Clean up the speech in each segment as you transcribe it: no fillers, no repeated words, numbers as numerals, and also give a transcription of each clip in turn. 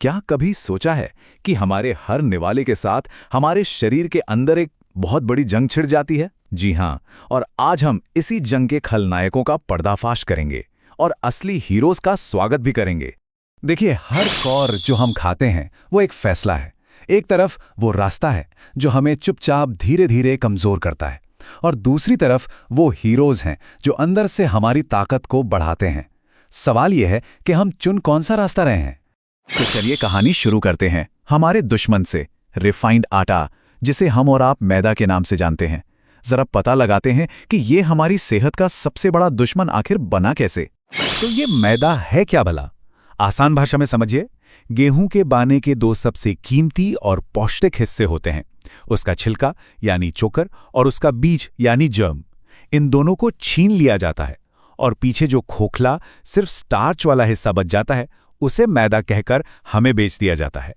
क्या कभी सोचा है कि हमारे हर निवाले के साथ हमारे शरीर के अंदर एक बहुत बड़ी जंग छिड़ जाती है? जी हाँ, और आज हम इसी जंग के खलनायकों का पर्दाफाश करेंगे और असली हीरोज का स्वागत भी करेंगे। देखिए, हर कौर जो हम खाते हैं वो एक फैसला है। एक तरफ वो रास्ता है जो हमें चुपचाप धीरे धीरे कमजोर करता है, और दूसरी तरफ वो हीरोज हैं जो अंदर से हमारी ताकत को बढ़ाते हैं। सवाल यह है कि हम चुन कौन सा रास्ता रहे हैं। तो चलिए कहानी शुरू करते हैं हमारे दुश्मन से, रिफाइंड आटा, जिसे हम और आप मैदा के नाम से जानते हैं। जरा पता लगाते हैं कि ये हमारी सेहत का सबसे बड़ा दुश्मन आखिर बना कैसे। तो ये मैदा है क्या भला? आसान भाषा में समझिए, गेहूं के बाने के दो सबसे कीमती और पौष्टिक हिस्से होते हैं, उसका छिलका यानी चोकर और उसका बीज यानी जर्म। इन दोनों को छीन लिया जाता है और पीछे जो खोखला सिर्फ स्टार्च वाला हिस्सा बच जाता है उसे मैदा कहकर हमें बेच दिया जाता है।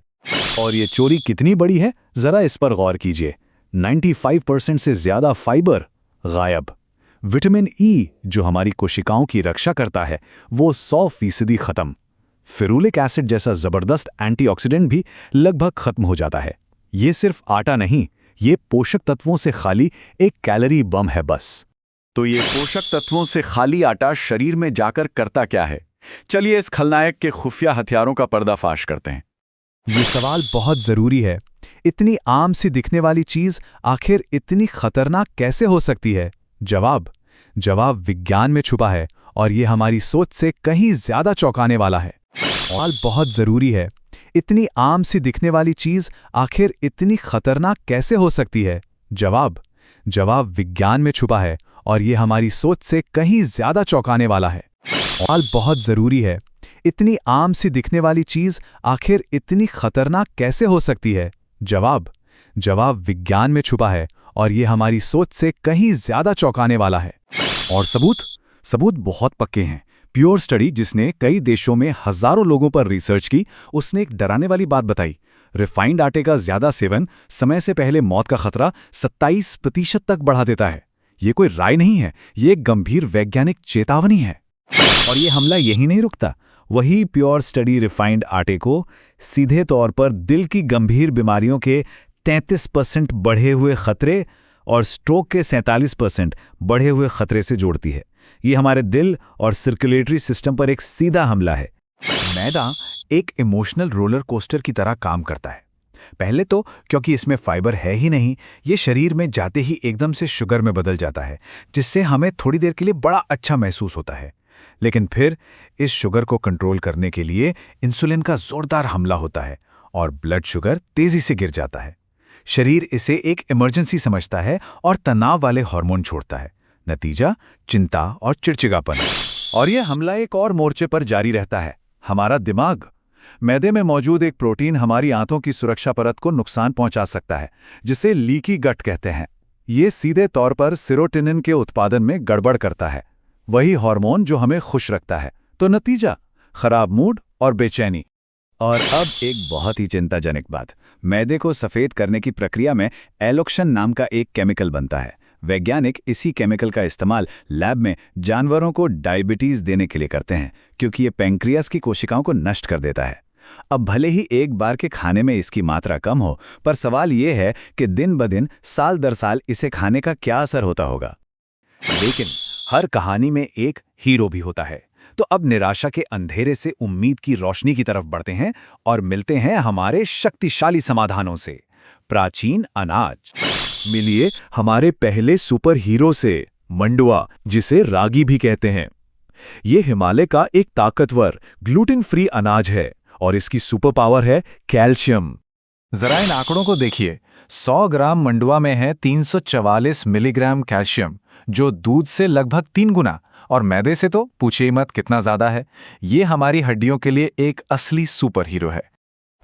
और ये चोरी कितनी बड़ी है, जरा इस पर गौर कीजिए। 95% से ज्यादा फाइबर गायब। विटामिन ई जो हमारी कोशिकाओं की रक्षा करता है वो 100% खत्म। फेरुलिक एसिड जैसा जबरदस्त एंटीऑक्सीडेंट भी लगभग खत्म हो जाता है। ये सिर्फ आटा नहीं, ये पोषक तत्वों से खाली एक कैलोरी बम है बस। तो ये पोषक तत्वों से खाली आटा शरीर में जाकर करता क्या है? चलिए इस खलनायक के खुफिया हथियारों का पर्दाफाश करते हैं। ये सवाल बहुत जरूरी है। इतनी आम सी दिखने वाली चीज आखिर इतनी खतरनाक कैसे हो सकती है? जवाब विज्ञान में छुपा है, और ये हमारी सोच से कहीं ज्यादा चौंकाने वाला है। सवाल बहुत जरूरी है। इतनी आम सी दिखने वाली चीज आखिर इतनी खतरनाक कैसे हो सकती है? जवाब विज्ञान में छुपा है, और ये हमारी सोच से कहीं ज्यादा चौंकाने वाला है। सवाल बहुत जरूरी है। इतनी आम सी दिखने वाली चीज आखिर इतनी खतरनाक कैसे हो सकती है? जवाब विज्ञान में छुपा है, और ये हमारी सोच से कहीं ज्यादा चौंकाने वाला है। और सबूत बहुत पक्के हैं। प्योर स्टडी, जिसने कई देशों में हजारों लोगों पर रिसर्च की, उसने एक डराने वाली बात बताई। रिफाइंड आटे का ज्यादा सेवन समय से पहले मौत का खतरा 27% तक बढ़ा देता है। ये कोई राय नहीं है, ये एक गंभीर वैज्ञानिक चेतावनी है। और ये हमला यही नहीं रुकता। वही प्योर स्टडी रिफाइंड आटे को सीधे तौर पर दिल की गंभीर बीमारियों के 33% बढ़े हुए खतरे और स्ट्रोक के 47% बढ़े हुए खतरे से जोड़ती है। ये हमारे दिल और सर्कुलेटरी सिस्टम पर एक सीधा हमला है। मैदा एक इमोशनल रोलर कोस्टर की तरह काम करता है। पहले तो क्योंकि इसमें फाइबर है ही नहीं, ये शरीर में जाते ही एकदम से शुगर में बदल जाता है, जिससे हमें थोड़ी देर के लिए बड़ा अच्छा महसूस होता है। लेकिन फिर इस शुगर को कंट्रोल करने के लिए इंसुलिन का जोरदार हमला होता है और ब्लड शुगर तेजी से गिर जाता है। शरीर इसे एक इमरजेंसी समझता है और तनाव वाले हार्मोन छोड़ता है। नतीजा चिंता और चिड़चिड़ापन। और यह हमला एक और मोर्चे पर जारी रहता है, हमारा दिमाग। मैदे में मौजूद एक प्रोटीन हमारी आंतों की सुरक्षा परत को नुकसान पहुंचा सकता है, जिसे लीकी गट कहते हैं। ये सीधे तौर पर सेरोटोनिन के उत्पादन में गड़बड़ करता है, वही हार्मोन जो हमें खुश रखता है। तो नतीजा खराब मूड और बेचैनी। और अब एक बहुत ही चिंताजनक बात, मैदे को सफेद करने की प्रक्रिया में एलोक्शन नाम का एक केमिकल बनता है। वैज्ञानिक इसी केमिकल का इस्तेमाल लैब में जानवरों को डायबिटीज देने के लिए करते हैं, क्योंकि ये पैंक्रियास की कोशिकाओं को नष्ट कर देता है। अब भले ही एक बार के खाने में इसकी मात्रा कम हो, पर सवाल ये है कि दिन ब दिन, साल दर साल इसे खाने का क्या असर होता होगा। लेकिन हर कहानी में एक हीरो भी होता है। तो अब निराशा के अंधेरे से उम्मीद की रोशनी की तरफ बढ़ते हैं और मिलते हैं हमारे शक्तिशाली समाधानों से। प्राचीन अनाज। मिलिए हमारे पहले सुपर हीरो से, मंडुआ, जिसे रागी भी कहते हैं। ये हिमालय का एक ताकतवर ग्लूटेन फ्री अनाज है और इसकी सुपर पावर है कैल्शियम। जरा इन आंकड़ों को देखिए। 100 ग्राम मंडुआ में है 344 मिलीग्राम कैल्शियम, जो दूध से लगभग 3 गुना, और मैदे से तो पूछिए मत कितना ज्यादा है। ये हमारी हड्डियों के लिए एक असली सुपर हीरो है।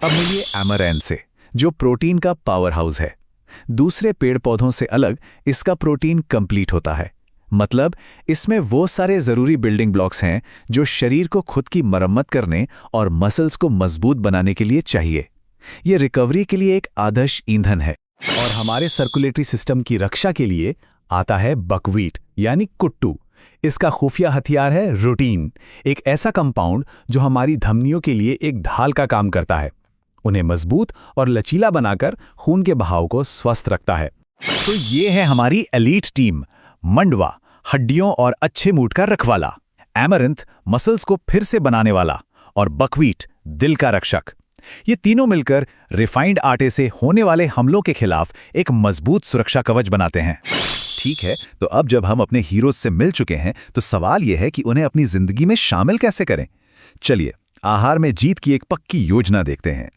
अब मिलिए एमरैंथ से, जो प्रोटीन का पावर हाउस है। दूसरे पेड़ पौधों से अलग इसका प्रोटीन कंप्लीट होता है। मतलब इसमें वो सारे जरूरी बिल्डिंग ब्लॉक्स हैं जो शरीर को खुद की मरम्मत करने और मसल्स को मजबूत बनाने के लिए चाहिए। ये रिकवरी के लिए एक आदर्श ईंधन है। और हमारे सर्कुलेटरी सिस्टम की रक्षा के लिए आता है बकव्हीट यानी कुट्टू, इसका खुफिया हथियार है रूटीन, एक ऐसा कंपाउंड जो हमारी धमनियों के लिए एक ढाल का काम करता है, उन्हें मजबूत और लचीला बनाकर खून के बहाव को स्वस्थ रखता है। तो ये है हमारी एलीट टीम। मंडवा हड्डियों और अच्छे मूड का रखवाला, एमरंथ मसल्स को फिर से बनाने वाला, और बकवीट दिल का रक्षक। ये तीनों मिलकर रिफाइंड आटे से होने वाले हमलों के खिलाफ एक मजबूत सुरक्षा कवच बनाते हैं। ठीक है, तो अब जब हम अपने हीरोज से मिल चुके हैं तो सवाल यह है कि उन्हें अपनी जिंदगी में शामिल कैसे करें। चलिए आहार में जीत की एक पक्की योजना देखते हैं।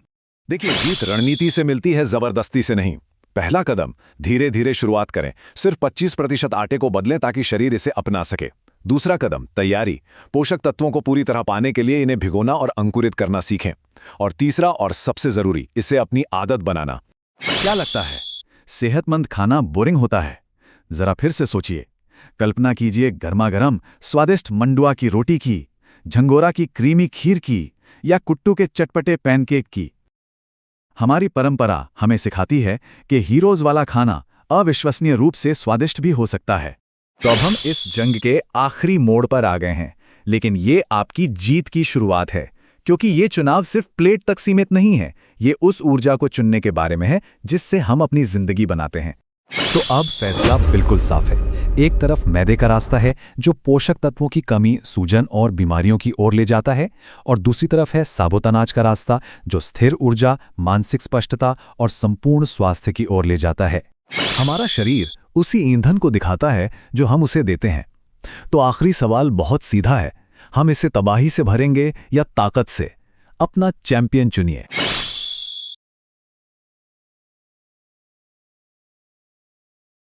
देखिए, जीत रणनीति से मिलती है, जबरदस्ती से नहीं। पहला कदम, धीरे धीरे शुरुआत करें। सिर्फ 25% आटे को बदलें ताकि शरीर इसे अपना सके। दूसरा कदम, तैयारी। पोषक तत्वों को पूरी तरह पाने के लिए इन्हें भिगोना और अंकुरित करना सीखें। और तीसरा और सबसे जरूरी, इसे अपनी आदत बनाना। क्या लगता है सेहतमंद खाना बोरिंग होता है? जरा फिर से सोचिए। कल्पना कीजिए गर्मा गर्म स्वादिष्ट मंडुआ की रोटी की, झंगोरा की क्रीमी खीर की, या कुट्टू के चटपटे पैनकेक की। हमारी परंपरा हमें सिखाती है कि हीरोज वाला खाना अविश्वसनीय रूप से स्वादिष्ट भी हो सकता है। तो अब हम इस जंग के आखिरी मोड़ पर आ गए हैं, लेकिन ये आपकी जीत की शुरुआत है, क्योंकि ये चुनाव सिर्फ प्लेट तक सीमित नहीं है। ये उस ऊर्जा को चुनने के बारे में है जिससे हम अपनी जिंदगी बनाते हैं। तो अब फैसला बिल्कुल साफ है। एक तरफ मैदे का रास्ता है जो पोषक तत्वों की कमी, सूजन और बीमारियों की ओर ले जाता है, और दूसरी तरफ है साबुत अनाज का रास्ता जो स्थिर ऊर्जा, मानसिक स्पष्टता और संपूर्ण स्वास्थ्य की ओर ले जाता है। हमारा शरीर उसी ईंधन को दिखाता है जो हम उसे देते हैं। तो आखिरी सवाल बहुत सीधा है, हम इसे तबाही से भरेंगे या ताकत से? अपना चैंपियन चुनिए।